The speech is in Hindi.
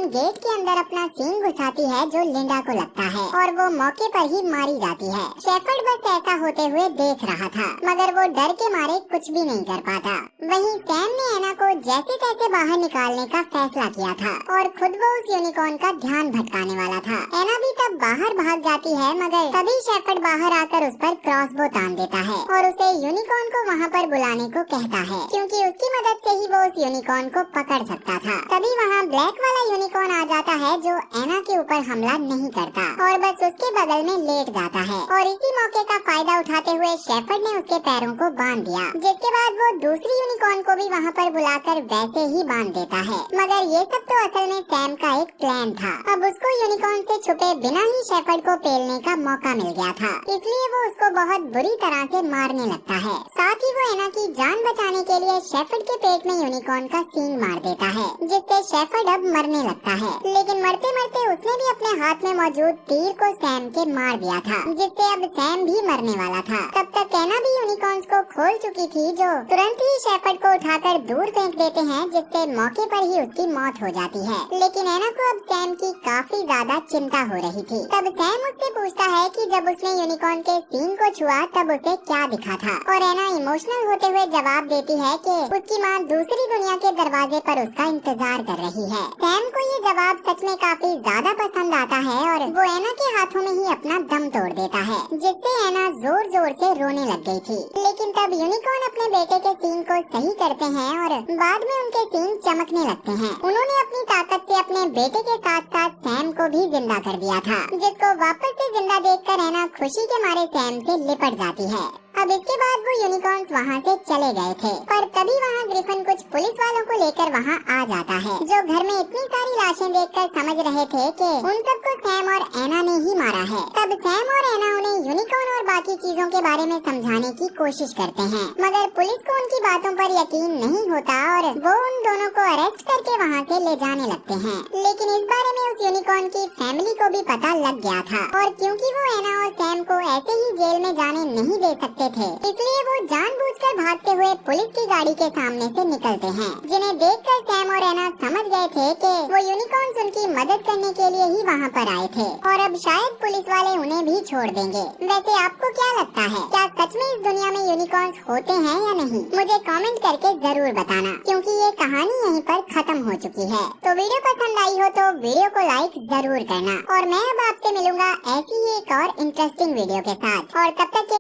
यूनिकॉर्न गेट के अंदर अपना सींग घुसाती है जो लिंडा को लगता है और वो मौके पर ही मारी जाती है। शेफर्ड बस ऐसा होते हुए देख रहा था मगर वो डर के मारे कुछ भी नहीं कर पाता। वहीं सैम ने एना को जैसे तैसे बाहर निकालने का फैसला किया था और खुद वो उस यूनिकॉर्न का ध्यान भटकाने वाला था। एना भी तब बाहर भाग जाती है मगर तभी शेफर्ड बाहर आकर उस पर क्रॉसबो तान देता है और उसे यूनिकॉर्न को वहाँ पर बुलाने को कहता है क्योंकि उसकी मदद से ही वो उस यूनिकॉर्न को पकड़ सकता था। तभी वहाँ ब्लैक वाला यूनिकॉर्न आ जाता है जो एना के ऊपर हमला नहीं करता और बस उसके बगल में लेट जाता है और इसी मौके का फायदा उठाते हुए शेफर्ड ने उसके पैरों को बांध दिया, जिसके बाद वो दूसरी यूनिकॉर्न को भी वहाँ पर बुलाकर वैसे ही बांध देता है। मगर ये सब तो असल में सैम का एक प्लान था। अब उसको यूनिकॉर्न से छुपे बिना ही शेफर्ड को पेलने का मौका मिल गया था, इसलिए वो उसको बहुत बुरी तरह से मारने लगता है। साथ ही वो एना की जान बचाने के लिए शेफर्ड के पेट में यूनिकॉर्न का सींग मार देता है, जिससे शेफर्ड अब मरने लगता है। लेकिन मरते मरते उसने भी अपने हाथ में मौजूद तीर को सैम के मार दिया था, जिससे अब सैम भी मरने वाला था। तब तक एना भी यूनिकॉर्न्स को खोल चुकी थी जो तुरंत ही शेफर्ड को उठाकर दूर फेंक देते हैं, जिससे मौके पर ही उसकी मौत हो जाती है। लेकिन एना को अब सैम की काफी ज्यादा चिंता हो रही थी। तब सैम उससे पूछता है कि जब उसने यूनिकॉर्न के सींग को छुआ तब उसे क्या दिखा था और एना इमोशनल होते हुए जवाब देती है कि उसकी माँ दूसरी दुनिया के दरवाजे पर उसका इंतजार कर रही है। सैम को ये जवाब सच में काफी ज्यादा पसंद आता है और वो एना के हाथों में ही अपना दम तोड़ देता है, जिससे एना जोर जोर से रोने लग गई थी। लेकिन तब यूनिकॉर्न अपने बेटे के सींग को सही करते हैं और बाद में उनके सींग चमकने लगते हैं। उन्होंने अपनी ताकत से अपने बेटे के साथ साथ सैम को भी जिंदा कर दिया था, जिसको वापस से जिंदा देखकर एना खुशी के मारे सैम से लिपट जाती है। अब इसके बाद वो यूनिकॉर्न्स वहाँ से चले गए थे, पर तभी वहाँ ग्रिफिन कुछ पुलिस वालों को लेकर वहाँ आ जाता है, जो घर में इतनी सारी लाशें देखकर समझ रहे थे कि उन सबको सैम और एना ने ही मारा है। तब सैम और एना उन्हें यूनिकॉर्न और बाकी चीजों के बारे में समझाने की कोशिश करते हैं, मगर पुलिस को उनकी बातों पर यकीन नहीं होता और वो उन दोनों को अरेस्ट करके वहाँ से ले जाने लगते हैं। लेकिन इस बारे में उस यूनिकॉर्न की फैमिली को भी पता लग गया था और क्योंकि वो एना और सैम को ऐसे ही जेल में जाने नहीं दे सकते थे, इसलिए वो जानबूझकर भागते हुए पुलिस की गाड़ी के सामने से निकलते हैं, जिन्हें देखकर सैम और एना समझ गए थे कि वो यूनिकॉर्न्स उनकी मदद करने के लिए ही वहाँ पर आए थे और अब शायद पुलिस वाले उन्हें भी छोड़ देंगे। वैसे आपको क्या लगता है, क्या सच में इस दुनिया में यूनिकॉर्न्स होते हैं या नहीं? मुझे कमेंट करके जरूर बताना, क्योंकि ये कहानी यहीं पर खत्म हो चुकी है। तो वीडियो पसंद आई हो तो वीडियो को लाइक जरूर करना और मैं अब आपसे मिलूंगा ऐसी ही एक और इंटरेस्टिंग वीडियो के साथ, और तब तक